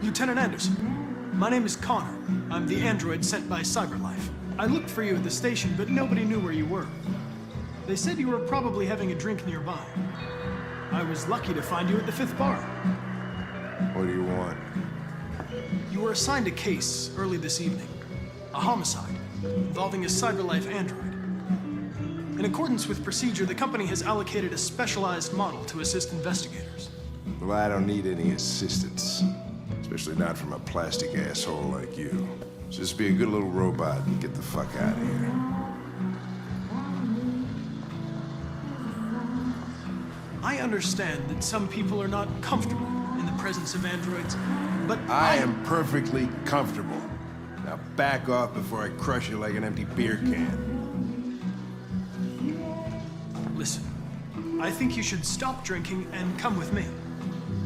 Lieutenant Anderson, my name is Connor. I'm the android sent by CyberLife. I looked for you at the station, but nobody knew where you were. They said you were probably having a drink nearby. I was lucky to find you at the 5th bar. What do you want? You were assigned a case early this evening. A homicide involving a CyberLife android. In accordance with procedure, the company has allocated a specialized model to assist investigators. Well, I don't need any assistance. Especially not from a plastic asshole like you. Just be a good little robot and get the fuck out of here. I understand that some people are not comfortable in the presence of androids, but I am perfectly comfortable. Now back off before I crush you like an empty beer can. Listen, I think you should stop drinking and come with me.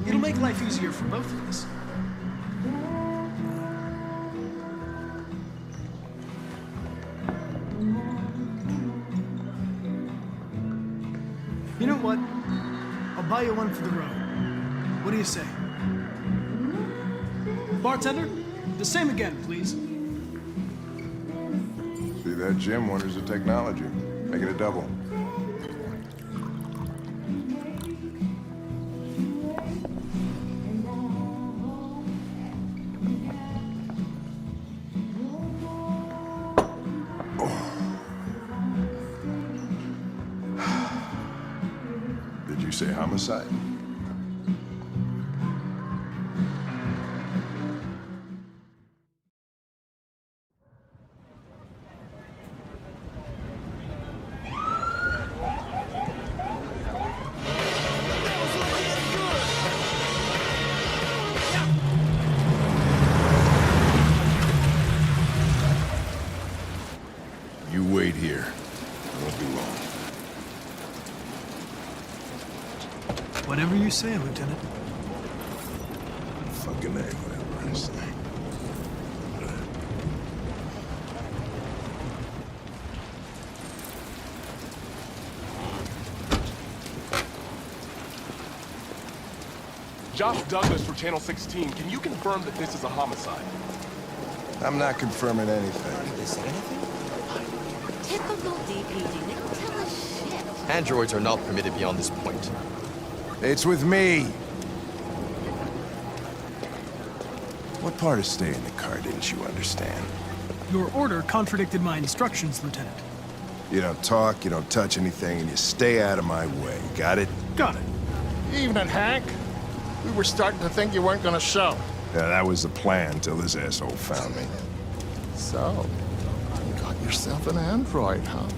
It'll make life easier for both of us. You know what? I'll buy you one for the road. What do you say? Bartender, the same again, please. See that, Jim? Wonders of technology. Make it a double. Say homicide? You wait here. It won't be long. Whatever you say, Lieutenant. Fucking A, whatever I say. Josh Douglas for Channel 16. Can you confirm that this is a homicide? I'm not confirming anything. Did they say anything? Typical DPD. They don't tell us shit. Androids are not permitted beyond this point. It's with me. What part of staying in the car didn't you understand? Your order contradicted my instructions, Lieutenant. You don't talk, you don't touch anything, and you stay out of my way. Got it? Got it. Evening, Hank. We were starting to think you weren't gonna show. Yeah, that was the plan till this asshole found me. So, you got yourself an android, huh?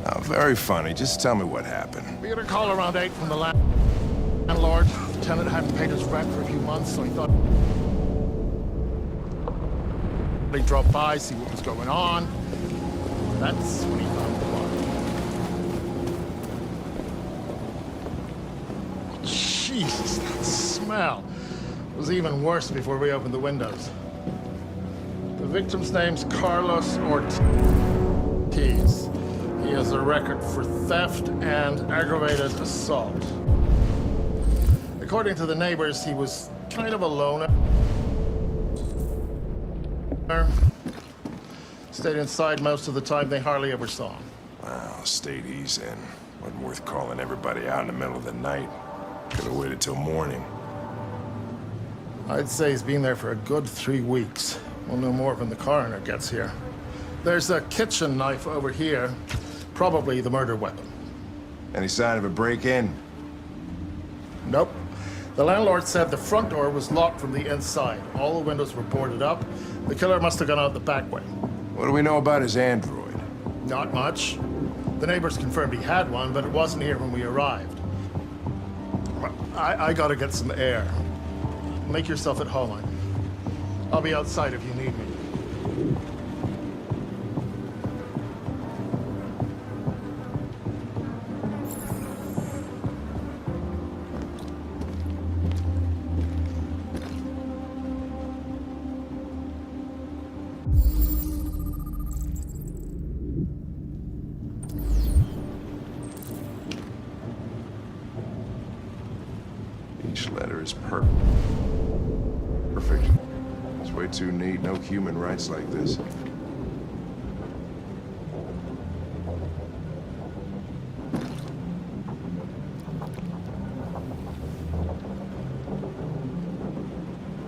Oh, very funny. Just tell me what happened. We got a call around 8 from the landlord. The tenant hadn't paid his rent for a few months, so he thought they drop by, see what was going on. That's when he found the body. Jesus, that smell was even worse before we opened the windows. The victim's name's Carlos Ortiz. He has a record for theft and aggravated assault. According to the neighbors, he was kind of a loner. Stayed inside most of the time. They hardly ever saw him. Well, stayed easy then. Wasn't worth calling everybody out in the middle of the night. Could have waited till morning. I'd say he's been there for a good 3 weeks. We'll know more when the coroner gets here. There's a kitchen knife over here. Probably the murder weapon. Any sign of a break-in? Nope. The landlord said the front door was locked from the inside. All the windows were boarded up. The killer must have gone out the back way. What do we know about his android? Not much. The neighbors confirmed he had one, but it wasn't here when we arrived. I gotta get some air. Make yourself at home. I'll be outside if you need me. Each letter is perfect. It's way too neat. No human writes like this.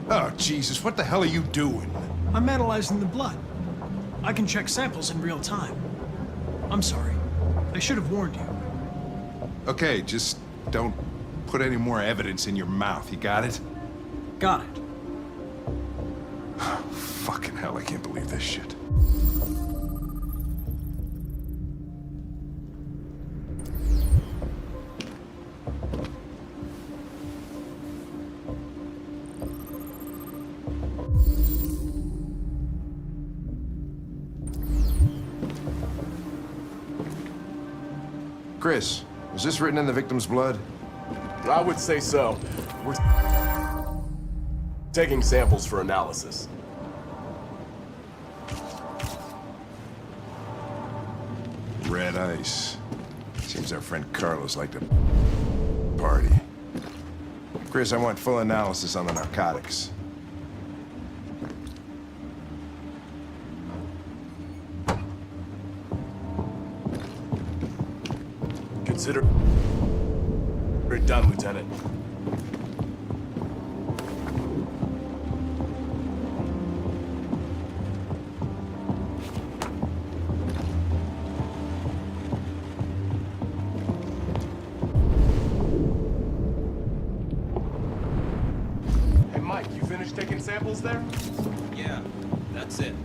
Oh, Jesus, what the hell are you doing? I'm analyzing the blood. I can check samples in real time. I'm sorry. I should have warned you. Okay, just don't put any more evidence in your mouth. You got it? Got it. Fucking hell, I can't believe this shit. Chris, was this written in the victim's blood? I would say so. We're taking samples for analysis. Red ice. Seems our friend Carlos liked to party. Chris, I want full analysis on the narcotics. Consider it done, Lieutenant. Hey, Mike, you finished taking samples there? Yeah, that's it.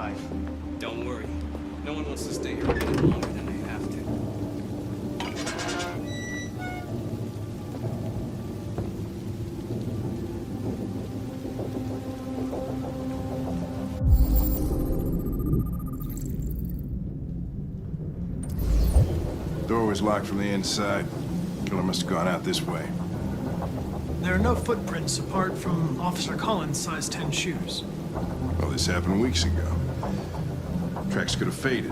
alive. Don't worry. No one wants to stay here any longer than they have to. Door was locked from the inside. Killer must have gone out this way. There are no footprints apart from Officer Collins' size 10 shoes. Well, this happened weeks ago. Tracks could have faded.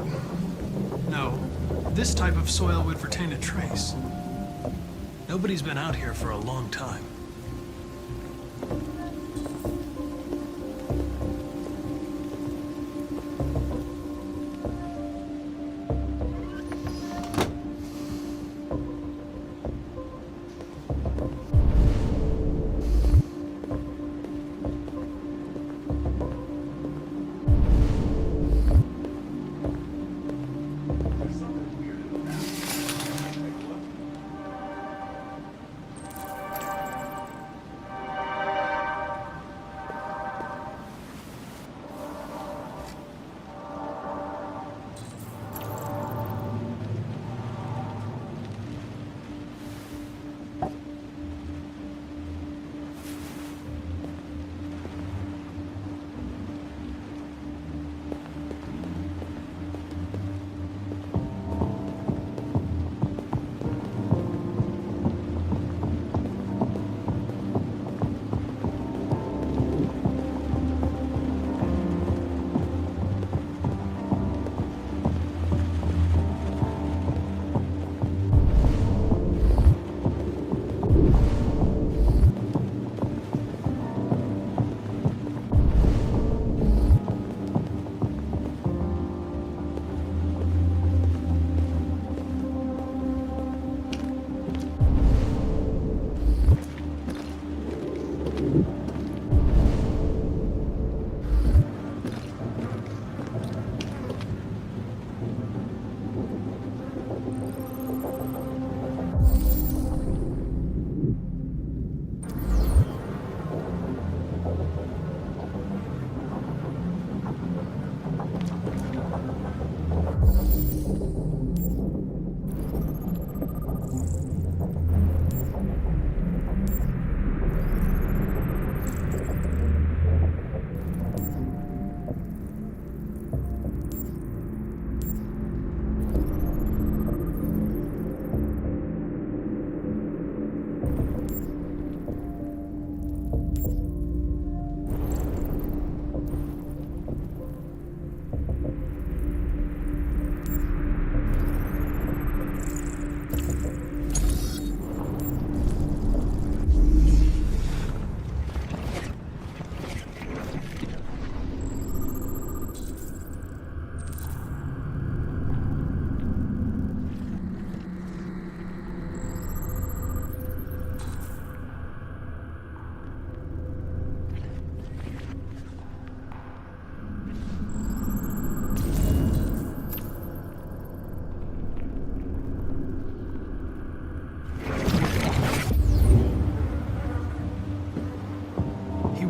No, this type of soil would retain a trace. Nobody's been out here for a long time.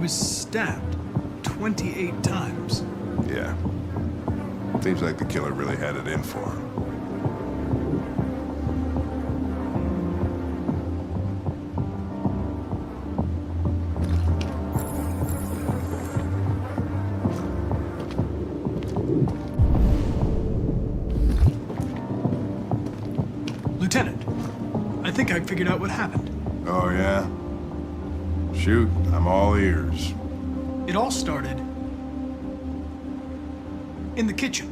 Was stabbed 28 times. Yeah. Seems like the killer really had it in for him. Lieutenant, I think I figured out what happened. Oh, yeah? Shoot, I'm all ears. It all started in the kitchen.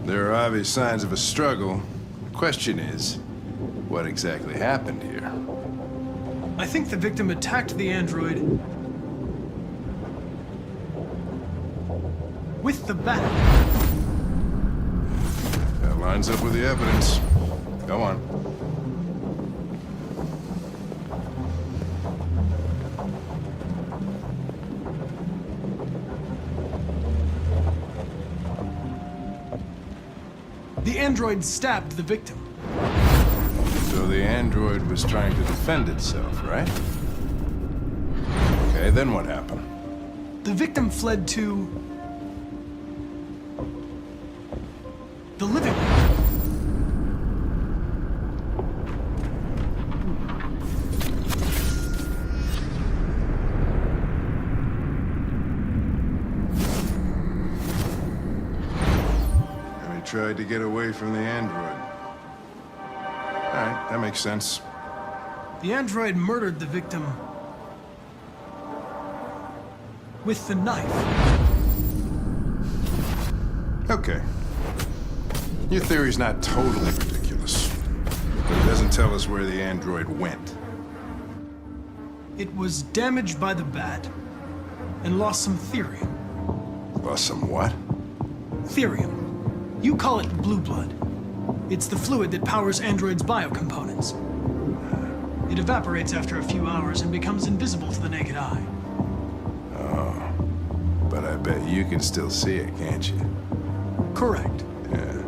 There are obvious signs of a struggle. Question is, what exactly happened here? I think the victim attacked the android with the bat. That lines up with the evidence. Go on. The android stabbed the victim. So the android was trying to defend itself, right? Okay, then what happened? The victim fled to the living room. And he tried to get away from the android. All right, that makes sense. The android murdered the victim with the knife. Okay. Your theory's not totally ridiculous, but it doesn't tell us where the android went. It was damaged by the bat and lost some therium. Lost some what? Therium. You call it blue blood. It's the fluid that powers androids' biocomponents. It evaporates after a few hours and becomes invisible to the naked eye. Oh. But I bet you can still see it, can't you? Correct. Yeah.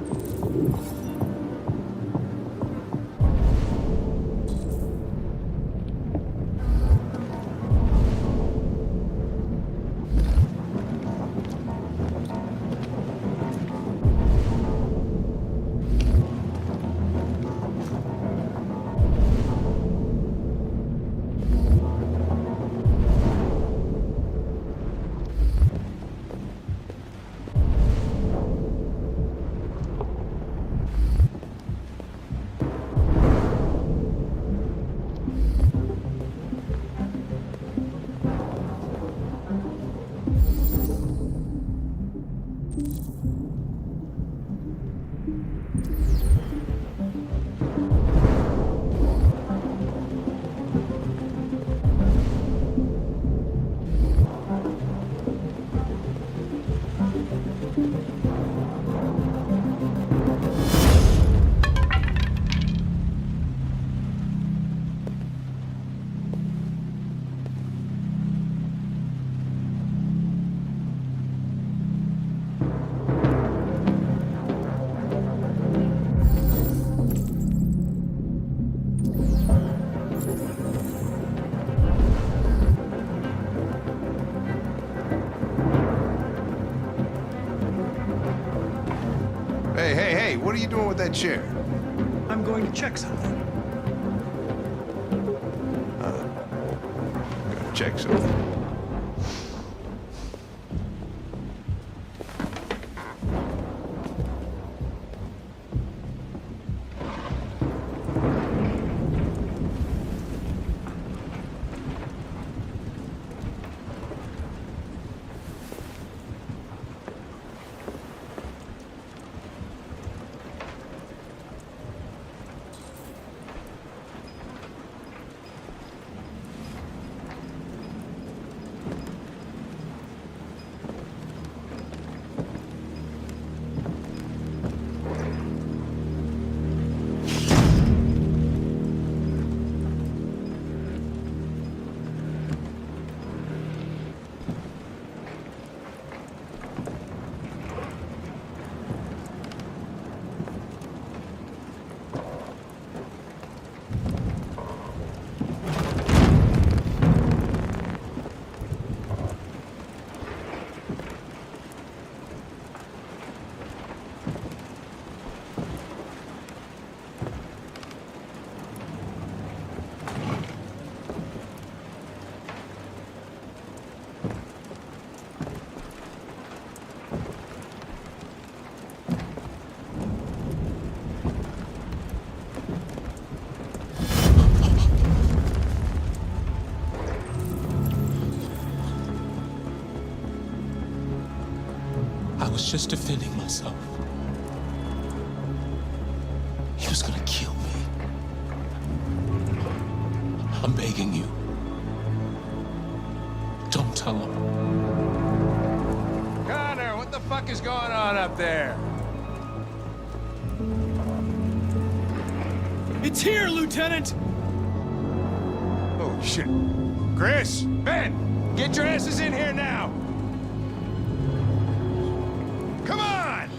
Hey, what are you doing with that chair? I'm going to check something. Gotta check something. I was just defending myself. He was gonna kill me. I'm begging you. Don't tell him. Connor, what the fuck is going on up there? It's here, Lieutenant! Oh, shit. Chris, Ben, get your asses in here now! Come on!